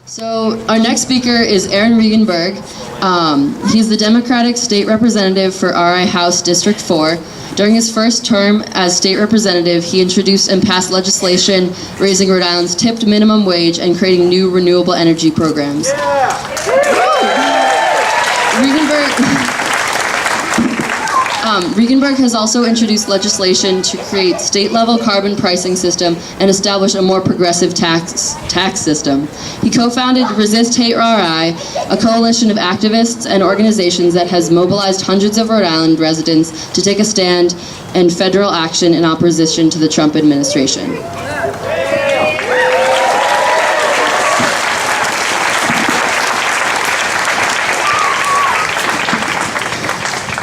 So our next speaker is Aaron Regenberg. He's the Democratic State Representative for RI House District 4. During his first term as state representative, he introduced and passed legislation raising Rhode Island's tipped minimum wage and creating new renewable energy programs. Regenberg has also introduced legislation to create state-level carbon pricing system and establish a more progressive tax system. He co-founded Resist Hate RI, a coalition of activists and organizations that has mobilized hundreds of Rhode Island residents to take a stand and federal action in opposition to the Trump administration.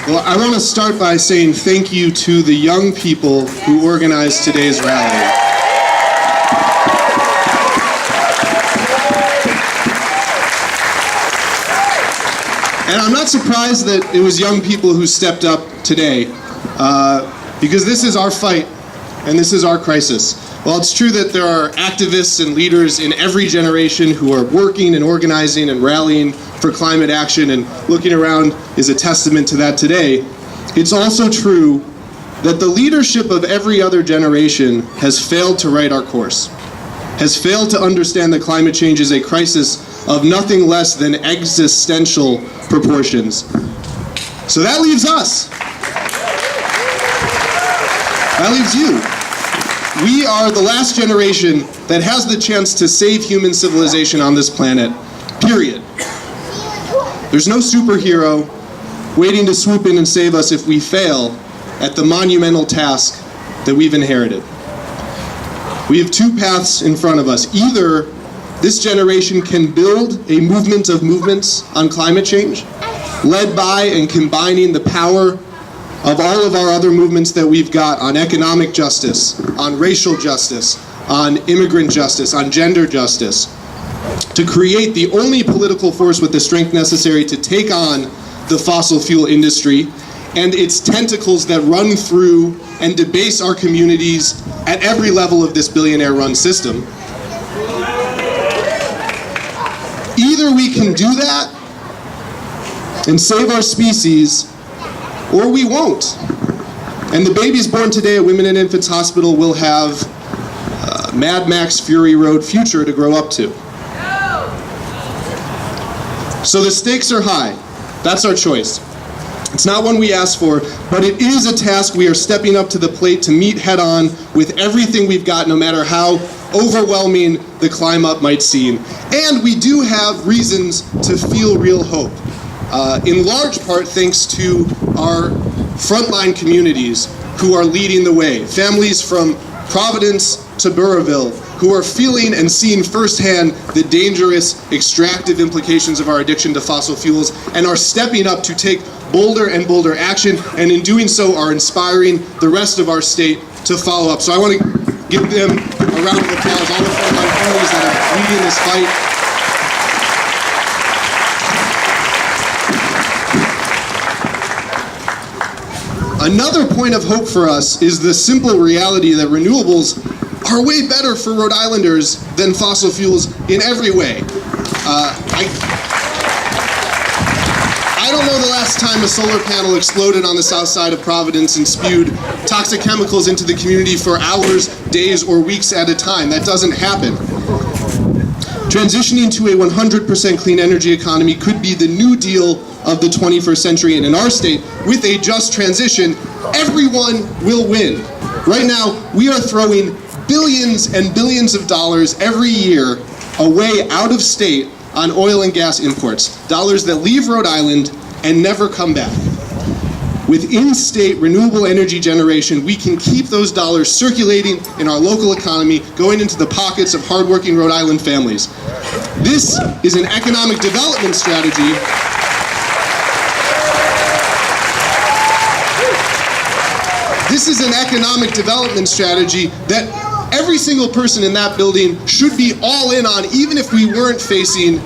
Well, I want to start by saying thank you to the young people who organized today's rally. And I'm not surprised that it was young people who stepped up today, because this is our fight and this is our crisis. While it's true that there are activists and leaders in every generation who are working and organizing and rallying for climate action, and looking around is a testament to that today, it's also true that the leadership of every other generation has failed to write our course, has failed to understand that climate change is a crisis of nothing less than existential proportions. So that leaves us. That leaves you. We are the last generation that has the chance to save human civilization on this planet, period. There's no superhero waiting to swoop in and save us if we fail at the monumental task that we've inherited. We have two paths in front of us. Either this generation can build a movement of movements on climate change, led by and combining the power of all of our other movements that we've got on economic justice, on racial justice, on immigrant justice, on gender justice, to create the only political force with the strength necessary to take on the fossil fuel industry and its tentacles that run through and debase our communities at every level of this billionaire-run system. Either we can do that and save our species, or we won't. And the babies born today at Women and Infants Hospital will have a Mad Max Fury Road future to grow up to. So the stakes are high. That's our choice. It's not one we asked for, but it is a task we are stepping up to the plate to meet head on with everything we've got, no matter how overwhelming the climb up might seem. And we do have reasons to feel real hope. In large part thanks to our frontline communities who are leading the way. Families from Providence to Burrillville who are feeling and seeing firsthand the dangerous extractive implications of our addiction to fossil fuels and are stepping up to take bolder and bolder action, and in doing so are inspiring the rest of our state to follow up. So I want to give them a round of applause, all the frontline families that are leading this fight. Another point of hope for us is the simple reality that renewables are way better for Rhode Islanders than fossil fuels in every way. I don't know the last time a solar panel exploded on the south side of Providence and spewed toxic chemicals into the community for hours, days, or weeks at a time. That doesn't happen. Transitioning to a 100% clean energy economy could be the new deal of the 21st century, and in our state, with a just transition, everyone will win. Right now, we are throwing billions and billions of dollars every year away out of state on oil and gas imports, dollars that leave Rhode Island and never come back. With in-state renewable energy generation, we can keep those dollars circulating in our local economy, going into the pockets of hardworking Rhode Island families. This is an economic development strategy that every single person in that building should be all in on, even if we weren't facing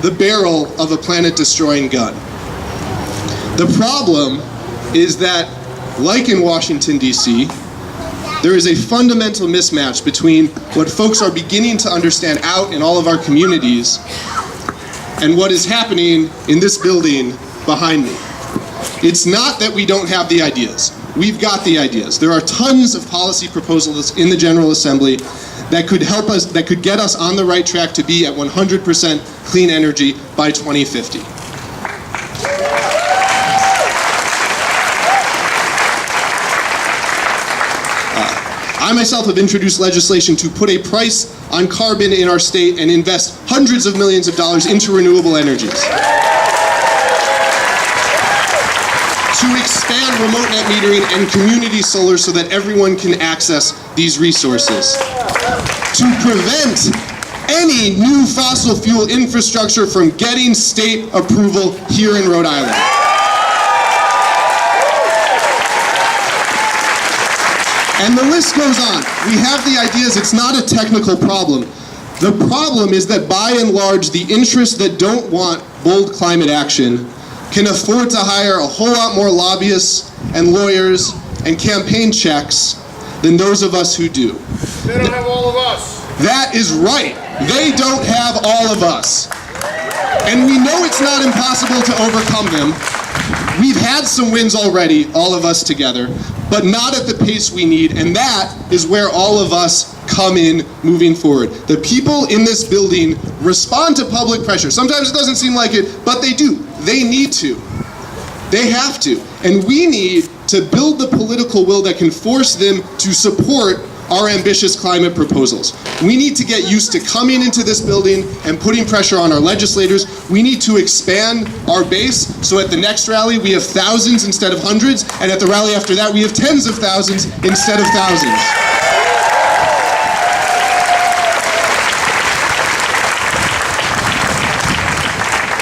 the barrel of a planet-destroying gun. The problem is that, like in Washington, D.C., There is a fundamental mismatch between what folks are beginning to understand out in all of our communities and what is happening in this building behind me. It's not that we don't have the ideas. We've got the ideas. There are tons of policy proposals in the General Assembly that could help us, that could get us on the right track to be at 100% clean energy by 2050. I myself have introduced legislation to put a price on carbon in our state and invest hundreds of millions of dollars into renewable energies. To expand remote net metering and community solar so that everyone can access these resources. To prevent any new fossil fuel infrastructure from getting state approval here in Rhode Island. And the list goes on. We have the ideas. It's not a technical problem. The problem is that by and large, the interests that don't want bold climate action can afford to hire a whole lot more lobbyists and lawyers and campaign checks than those of us who do. They don't have all of us. That is right. They don't have all of us. And we know it's not impossible to overcome them. We've had some wins already, all of us together, but not at the pace we need, and that is where all of us come in moving forward. The people in this building respond to public pressure. Sometimes it doesn't seem like it, but they do. They need to. They have to. And we need to build the political will that can force them to support our ambitious climate proposals. We need to get used to coming into this building and putting pressure on our legislators. We need to expand our base so at the next rally we have thousands instead of hundreds, and at the rally after that we have tens of thousands instead of thousands.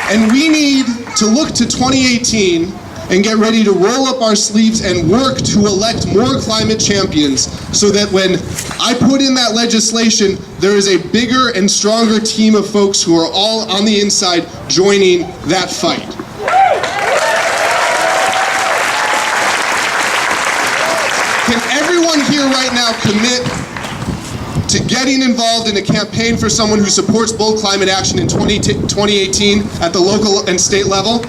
And we need to look to 2018 and get ready to roll up our sleeves and work to elect more climate champions so that when I put in that legislation, there is a bigger and stronger team of folks who are all on the inside joining that fight. Can everyone here right now commit to getting involved in a campaign for someone who supports bold climate action in 2018 at the local and state level?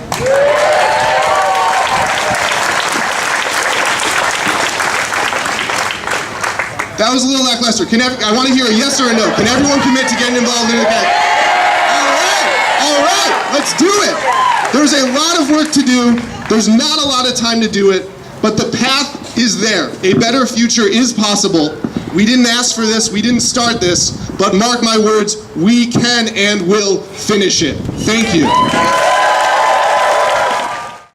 That was a little lackluster. I want to hear a yes or a no. Can everyone commit to getting involved in it? All right, let's do it. There's a lot of work to do. There's not a lot of time to do it, but the path is there. A better future is possible. We didn't ask for this, we didn't start this, but mark my words, we can and will finish it. Thank you.